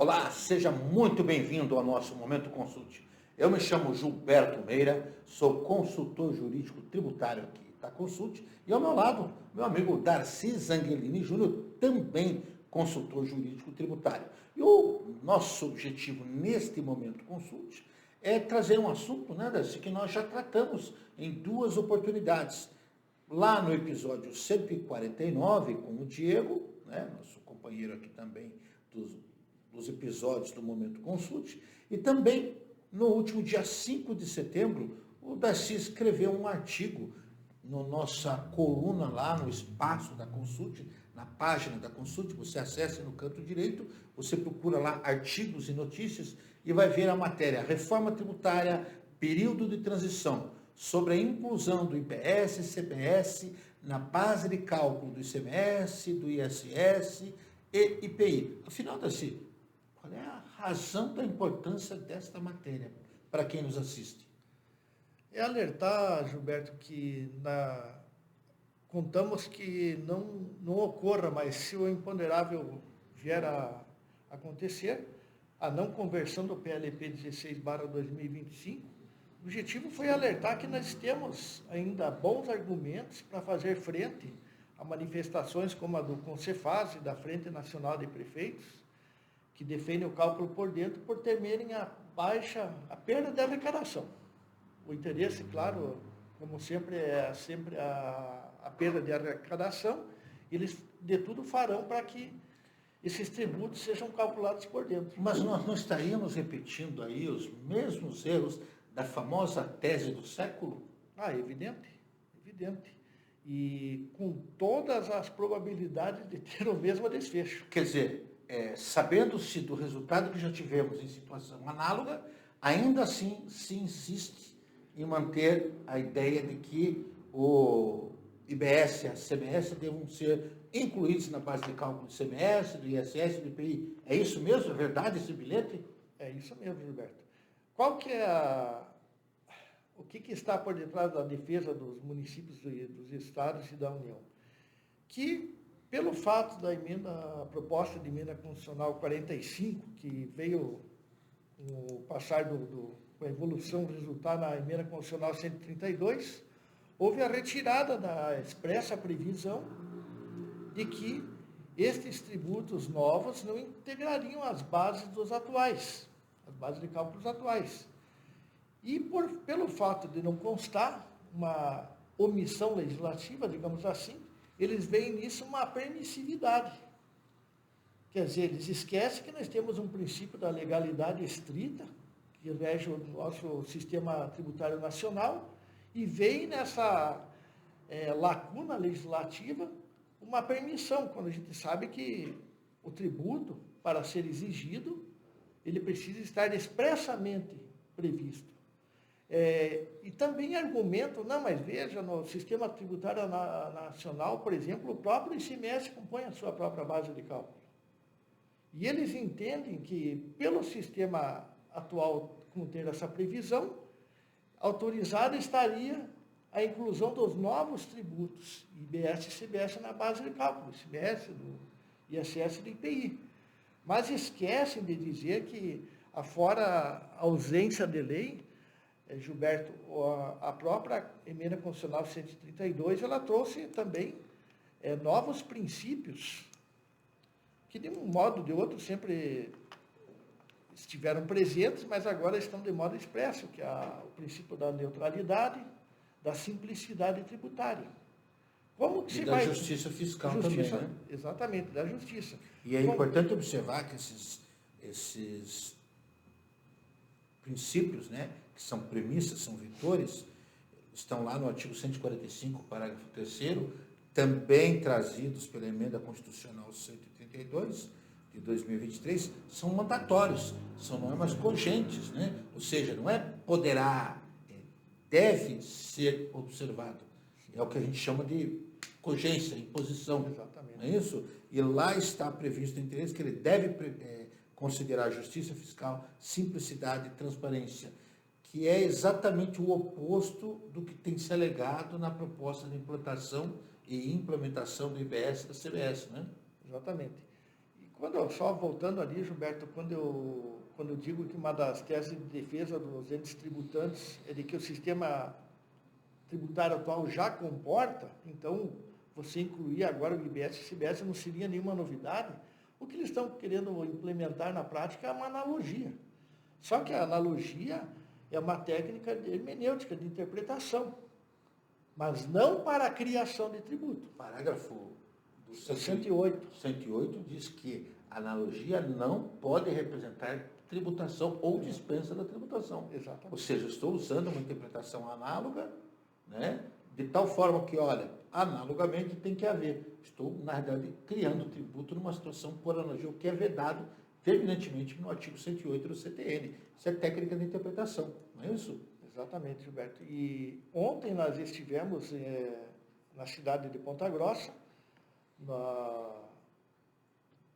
Olá, seja muito bem-vindo ao nosso Momento Consulte. Eu me chamo Gilberto Meira, sou consultor jurídico tributário aqui da Consulte e ao meu lado, meu amigo Darcy Zangelini Júnior, também consultor jurídico tributário. E o nosso objetivo neste Momento Consulte é trazer um assunto, né, Darcy, que nós já tratamos em duas oportunidades. Lá no episódio 149 com o Diego, né, nosso companheiro aqui também dos episódios do Momento Consulte, e também no último dia 5 de setembro, o Darcy escreveu um artigo na nossa coluna lá no espaço da Consulte, na página da Consulte, você acessa no canto direito, você procura lá artigos e notícias e vai ver a matéria Reforma Tributária, período de transição, sobre a inclusão do IPS e CBS na base de cálculo do ICMS, do ISS e IPI. Afinal, Darcy, qual é a razão da importância desta matéria para quem nos assiste? É alertar, Gilberto, que contamos que não ocorra, mas se o imponderável vier a acontecer, a não conversão do PLP 16/2025, o objetivo foi alertar que nós temos ainda bons argumentos para fazer frente a manifestações como a do Concefaz, da Frente Nacional de Prefeitos, que defendem o cálculo por dentro por temerem a perda da arrecadação. O interesse, claro, como sempre, é sempre a perda de arrecadação. Eles de tudo farão para que esses tributos sejam calculados por dentro. Mas nós não estaríamos repetindo aí os mesmos erros da famosa tese do século? Evidente, evidente. E com todas as probabilidades de ter o mesmo desfecho. Quer dizer, sabendo-se do resultado que já tivemos em situação análoga, ainda assim se insiste em manter a ideia de que o IBS e a CMS devam ser incluídos na base de cálculo do ICMS, do ISS e do IPI. É isso mesmo? É verdade esse bilhete? É isso mesmo, Gilberto. O que está por detrás da defesa dos municípios, dos estados e da União? Que, pelo fato a proposta de emenda constitucional 45, que veio no passar com a evolução resultar na emenda constitucional 132, houve a retirada da expressa previsão de que estes tributos novos não integrariam as bases dos atuais, as bases de cálculos atuais. E pelo fato de não constar uma omissão legislativa, digamos assim, eles veem nisso uma permissividade. Quer dizer, eles esquecem que nós temos um princípio da legalidade estrita, que rege o nosso sistema tributário nacional, e veem nessa lacuna legislativa uma permissão, quando a gente sabe que o tributo, para ser exigido, ele precisa estar expressamente previsto. E também argumentam, mas veja, no sistema tributário nacional, por exemplo, o próprio ICMS compõe a sua própria base de cálculo. E eles entendem que, pelo sistema atual conter essa previsão, autorizada estaria a inclusão dos novos tributos, IBS e CBS, na base de cálculo, ICMS, do ISS e do IPI. Mas esquecem de dizer que, afora a ausência de lei, Gilberto, a própria emenda constitucional 132, ela trouxe também novos princípios que, de um modo ou de outro, sempre estiveram presentes, mas agora estão de modo expresso, que é o princípio da neutralidade, da simplicidade tributária. Como que e da justiça fiscal também, né? Exatamente, da justiça. E é importante observar que esses princípios, né, que são premissas, são vetores, estão lá no artigo 145, parágrafo 3º, também trazidos pela emenda constitucional 132 de 2023, são mandatórios, são normas cogentes, né? Ou seja, não é poderá, deve ser observado. É o que a gente chama de cogência, imposição. Exatamente. Não é isso? E lá está previsto o interesse que ele deve considerar justiça fiscal, simplicidade e transparência, que é exatamente o oposto do que tem se alegado na proposta de implementação do IBS e da CBS, né? Exatamente. Só voltando ali, Gilberto, quando eu digo que uma das teses de defesa dos entes tributantes é de que o sistema tributário atual já comporta, então você incluir agora o IBS e o CBS não seria nenhuma novidade. O que eles estão querendo implementar na prática é uma analogia. Só que a analogia é uma técnica de hermenêutica, de interpretação, mas não para a criação de tributo. O parágrafo do 108. 108 diz que a analogia não pode representar tributação ou dispensa da tributação. Exatamente. Ou seja, eu estou usando uma interpretação análoga, né, de tal forma que, olha, analogamente tem que haver. Estou, na verdade, criando tributo numa situação por analogia, o que é vedado terminantemente no artigo 108 do CTN. Isso é técnica de interpretação, não é isso? Exatamente, Gilberto. E ontem nós estivemos na cidade de Ponta Grossa,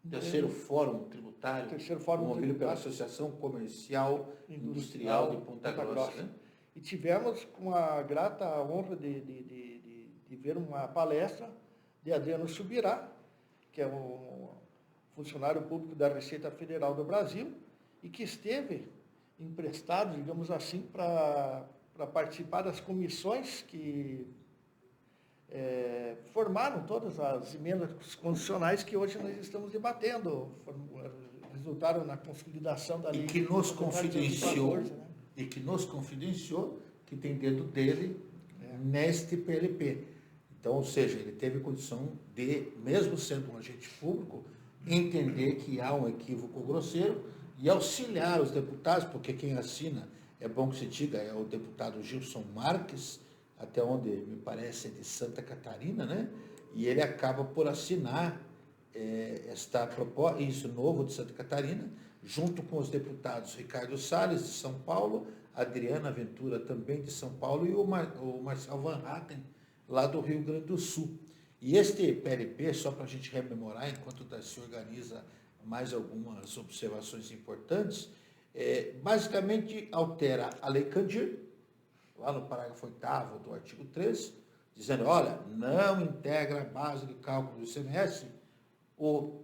Terceiro Fórum Tributário, promovido pela Associação Comercial Industrial de Ponta Grossa. Né? E tivemos com a grata honra de ver uma palestra de Adriano Subirá, que é um funcionário público da Receita Federal do Brasil, e que esteve emprestado, digamos assim, para participar das comissões que formaram todas as emendas constitucionais que hoje nós estamos debatendo, resultaram na consolidação da lei. E que nos confidenciou, que tem dedo dele neste PLP. Então, ou seja, ele teve condição de, mesmo sendo um agente público, entender que há um equívoco grosseiro e auxiliar os deputados, porque quem assina, é bom que se diga, é o deputado Gilson Marques, até onde me parece é de Santa Catarina, né? E ele acaba por assinar esta proposta, isso novo de Santa Catarina, junto com os deputados Ricardo Salles, de São Paulo, Adriana Ventura, também de São Paulo, e o Marcel Van Hatten, lá do Rio Grande do Sul. E este PLP, só para a gente rememorar, enquanto se organiza mais algumas observações importantes, basicamente altera a Lei Candir, lá no parágrafo 8º do artigo 13, dizendo, olha, não integra a base de cálculo do ICMS o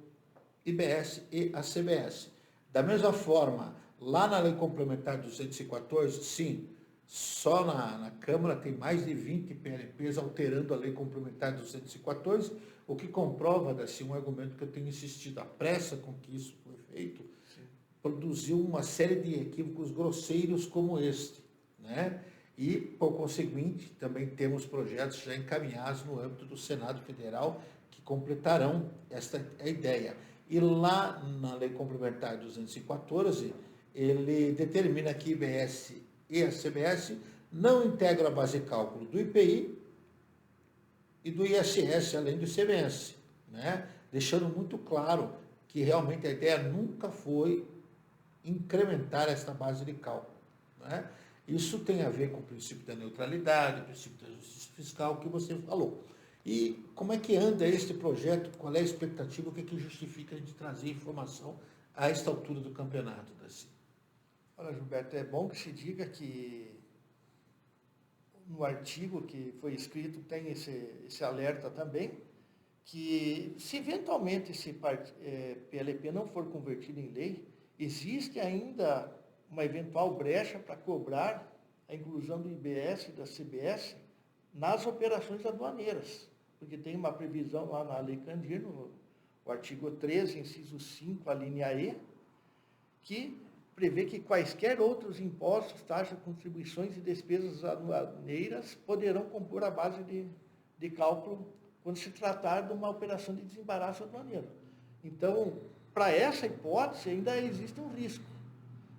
IBS e a CBS. Da mesma forma, lá na Lei Complementar 214, sim, só na Câmara tem mais de 20 PLPs alterando a Lei Complementar 214, o que comprova, assim, um argumento que eu tenho insistido, a pressa com que isso foi feito, sim, produziu uma série de equívocos grosseiros como este, né? E, por conseguinte, também temos projetos já encaminhados no âmbito do Senado Federal que completarão esta ideia. E lá na Lei Complementar 214, ele determina que IBS e a CBS não integram a base de cálculo do IPI e do ISS, além do ICMS, né? Deixando muito claro que realmente a ideia nunca foi incrementar esta base de cálculo, né? Isso tem a ver com o princípio da neutralidade, o princípio da justiça fiscal, que você falou. E como é que anda este projeto? Qual é a expectativa? O que é que justifica a gente trazer informação a esta altura do campeonato, Darcy? Olha, Gilberto, é bom que se diga que no artigo que foi escrito tem esse alerta também, que se eventualmente esse PLP não for convertido em lei, existe ainda uma eventual brecha para cobrar a inclusão do IBS e da CBS nas operações aduaneiras, porque tem uma previsão lá na Lei Candir, no artigo 13, inciso 5, a linha E, que prevê que quaisquer outros impostos, taxas, contribuições e despesas aduaneiras poderão compor a base de cálculo quando se tratar de uma operação de desembaraço aduaneiro. Então, para essa hipótese, ainda existe um risco.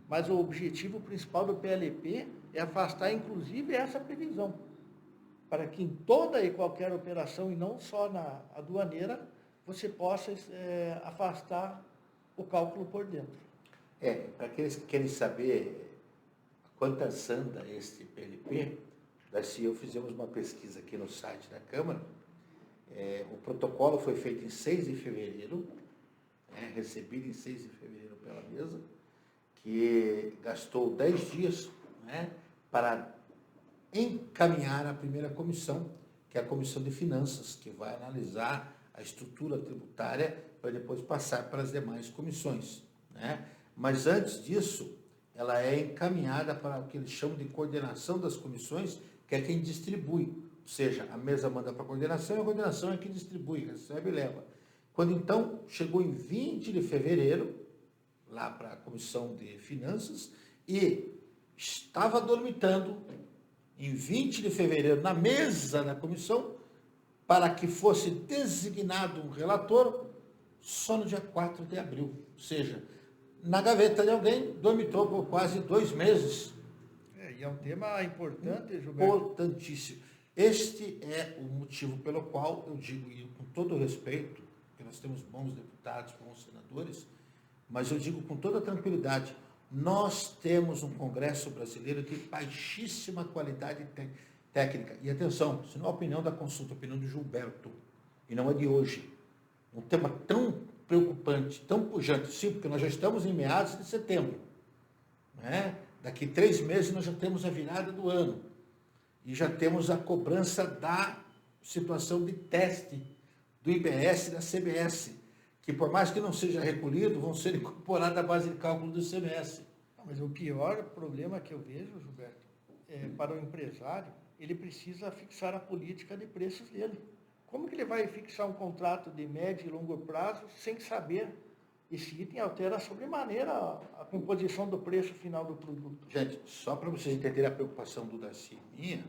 Mas o objetivo principal do PLP é afastar, inclusive, essa previsão, para que em toda e qualquer operação, e não só na aduaneira, você possa afastar o cálculo por dentro. Para aqueles que querem saber quantas anda este PLP, Darcy e eu fizemos uma pesquisa aqui no site da Câmara. O protocolo foi feito em 6 de fevereiro, recebido em 6 de fevereiro pela mesa, que gastou 10 dias, né, para encaminhar a primeira comissão, que é a Comissão de Finanças, que vai analisar a estrutura tributária para depois passar para as demais comissões, né? Mas antes disso, ela é encaminhada para o que eles chamam de coordenação das comissões, que é quem distribui. Ou seja, a mesa manda para a coordenação e a coordenação é quem distribui, recebe e leva. Quando então chegou em 20 de fevereiro, lá para a Comissão de Finanças, e estava dormitando em 20 de fevereiro na mesa da comissão, para que fosse designado um relator só no dia 4 de abril. Ou seja, na gaveta de alguém, dormitou por quase 2 meses. E é um tema importante, Gilberto. Importantíssimo. Este é o motivo pelo qual eu digo, e com todo respeito, porque nós temos bons deputados, bons senadores, mas eu digo com toda tranquilidade, nós temos um Congresso brasileiro de baixíssima qualidade técnica. E atenção, isso não é a opinião da consulta, é a opinião do Gilberto, e não é de hoje. Um tema tão preocupante, tão pujante, sim, porque nós já estamos em meados de setembro, né? Daqui 3 meses nós já temos a virada do ano, e já temos a cobrança da situação de teste do IBS e da CBS, que por mais que não seja recolhido, vão ser incorporados à base de cálculo do ICMS. Mas o pior problema que eu vejo, Gilberto, para o empresário, ele precisa fixar a política de preços dele. Como que ele vai fixar um contrato de médio e longo prazo sem saber? Esse item altera sobremaneira a composição do preço final do produto. Gente, só para vocês entenderem a preocupação do Darcy e minha,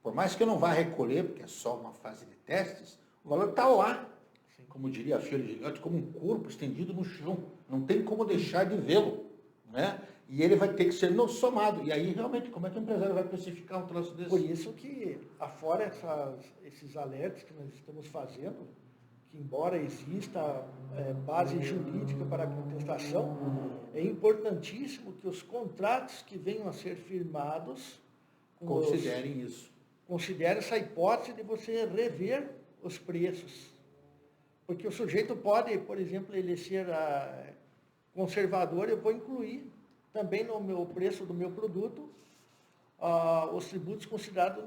por mais que eu não vá recolher, porque é só uma fase de testes, o valor está lá. Sim. Como diria a Fiore Gigante, como um corpo estendido no chão. Não tem como deixar de vê-lo, né? E ele vai ter que ser somado. E aí, realmente, como é que o empresário vai precificar um troço desse? Por isso que, afora esses alertas que nós estamos fazendo, que embora exista base jurídica para a contestação, é importantíssimo que os contratos que venham a ser firmados considerem isso. Considere essa hipótese de você rever os preços. Porque o sujeito pode, por exemplo, ele ser conservador, eu vou incluir também no meu preço do meu produto os tributos considerados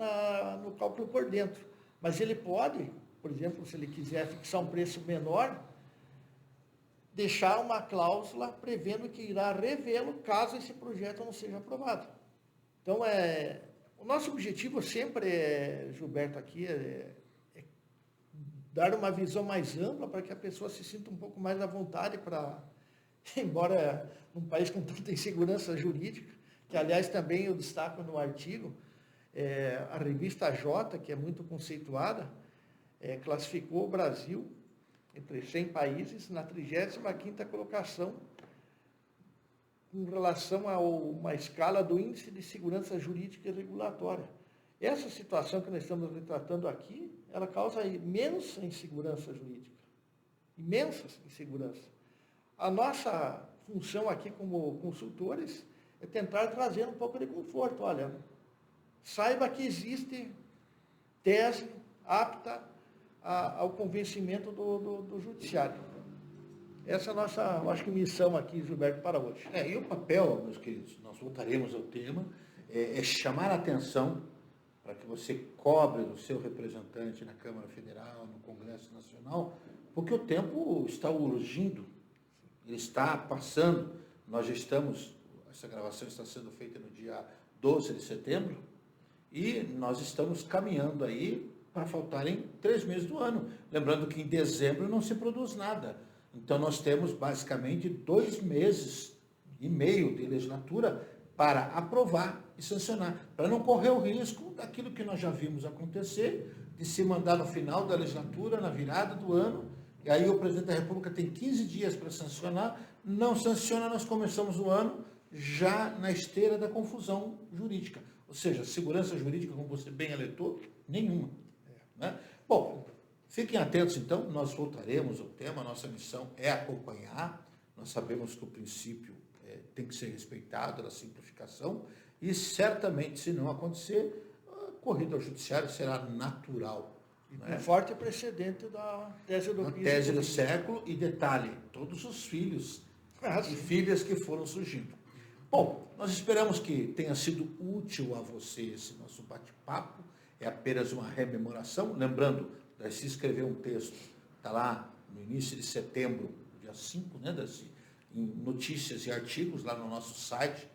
no cálculo por dentro. Mas ele pode, por exemplo, se ele quiser fixar um preço menor, deixar uma cláusula prevendo que irá revê-lo caso esse projeto não seja aprovado. Então, o nosso objetivo sempre, Gilberto, aqui é dar uma visão mais ampla para que a pessoa se sinta um pouco mais à vontade para, embora num país com tanta insegurança jurídica, que aliás também eu destaco no artigo, a revista J, que é muito conceituada, classificou o Brasil entre 100 países na 35ª colocação em relação a uma escala do Índice de Segurança Jurídica e Regulatória. Essa situação que nós estamos retratando aqui, ela causa imensa insegurança jurídica, imensa insegurança. A nossa função aqui como consultores é tentar trazer um pouco de conforto. Olha, saiba que existe tese apta ao convencimento do judiciário. Essa é a nossa, eu acho que, missão aqui, Gilberto, para hoje. E o papel, meus queridos, nós voltaremos ao tema, é chamar a atenção para que você cobre o seu representante na Câmara Federal, no Congresso Nacional, porque o tempo está urgindo, ele está passando. Nós já estamos, essa gravação está sendo feita no dia 12 de setembro, e nós estamos caminhando aí para faltarem 3 meses do ano. Lembrando que em dezembro não se produz nada. Então, nós temos basicamente 2 meses e meio de legislatura para aprovar e sancionar, para não correr o risco daquilo que nós já vimos acontecer, de se mandar no final da legislatura, na virada do ano, e aí o presidente da República tem 15 dias para sancionar, não sanciona, nós começamos o ano já na esteira da confusão jurídica. Ou seja, segurança jurídica, como você bem alertou, nenhuma. Né? Bom, fiquem atentos então, nós voltaremos ao tema, nossa missão é acompanhar, nós sabemos que o princípio tem que ser respeitado, a simplificação, e certamente, se não acontecer, a corrida ao judiciário será natural. Um forte precedente da tese do piso. Tese do século, e detalhe, todos os filhos e filhas que foram surgindo. Bom, nós esperamos que tenha sido útil a você esse nosso bate-papo, é apenas uma rememoração, lembrando, se escrever um texto, está lá no início de setembro, dia 5, né, Darcy, em notícias e artigos lá no nosso site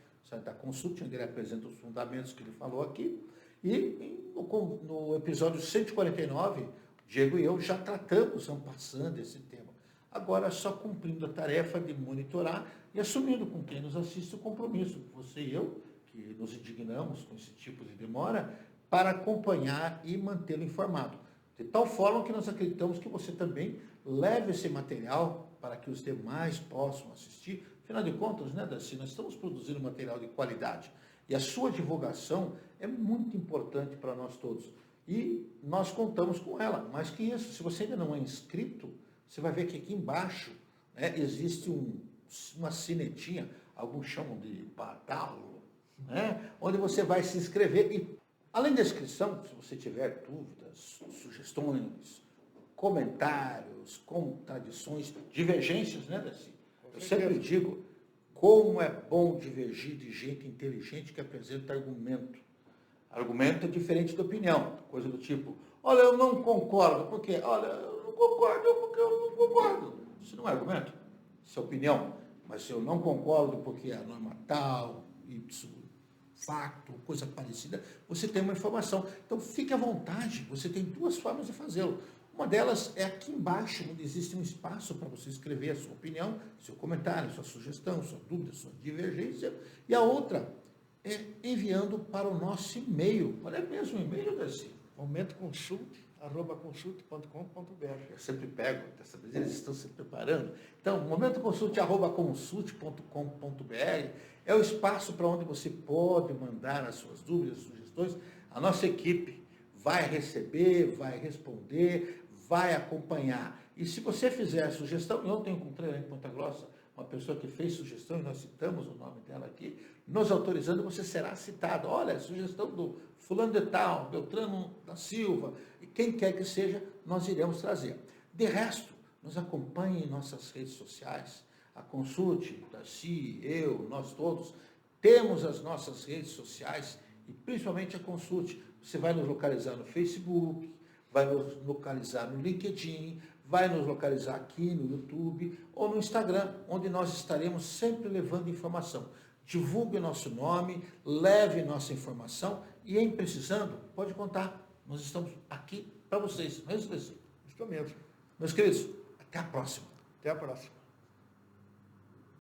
da Consult, onde ele apresenta os fundamentos que ele falou aqui. E no episódio 149, Diego e eu já tratamos, passando esse tema. Agora, só cumprindo a tarefa de monitorar e assumindo com quem nos assiste o compromisso, você e eu, que nos indignamos com esse tipo de demora, para acompanhar e mantê-lo informado. De tal forma que nós acreditamos que você também leve esse material para que os demais possam assistir. Afinal de contas, né, Darcy, nós estamos produzindo material de qualidade. E a sua divulgação é muito importante para nós todos. E nós contamos com ela. Mais que isso, se você ainda não é inscrito, você vai ver que aqui embaixo, né, existe uma sinetinha, alguns chamam de badalo, né, onde você vai se inscrever. E, além da inscrição, se você tiver dúvidas, sugestões, comentários, contradições, divergências, né, Darcy? Eu sempre digo, como é bom divergir de gente inteligente que apresenta argumento. Argumento é diferente da opinião, coisa do tipo, olha, eu não concordo, por quê? Olha, eu não concordo porque eu não concordo. Isso não é argumento, isso é opinião. Mas se eu não concordo porque a norma tal, isso, facto, coisa parecida, você tem uma informação. Então, fique à vontade, você tem duas formas de fazê-lo. Uma delas é aqui embaixo, onde existe um espaço para você escrever a sua opinião, seu comentário, sua sugestão, sua dúvida, sua divergência. E a outra é enviando para o nosso e-mail. Olha mesmo o e-mail, Darcy. momentoconsult@consult.com.br. Eu sempre pego, dessa vez eles estão se preparando. Então, momentoconsult@consult.com.br é o espaço para onde você pode mandar as suas dúvidas, sugestões. A nossa equipe vai receber, vai responder, vai acompanhar. E se você fizer a sugestão, eu ontem encontrei lá em Ponta Grossa uma pessoa que fez sugestão, e nós citamos o nome dela aqui, nos autorizando, você será citado. Olha, sugestão do fulano de tal, Beltrano da Silva, e quem quer que seja, nós iremos trazer. De resto, nos acompanhe em nossas redes sociais, a Consult, Darcy, eu, nós todos, temos as nossas redes sociais, e principalmente a Consult. Você vai nos localizar no Facebook, vai nos localizar no LinkedIn, vai nos localizar aqui no YouTube ou no Instagram, onde nós estaremos sempre levando informação. Divulgue nosso nome, leve nossa informação e, em precisando, pode contar. Nós estamos aqui para vocês. Não é isso, Darcy? Isso mesmo. Meus queridos, até a próxima. Até a próxima.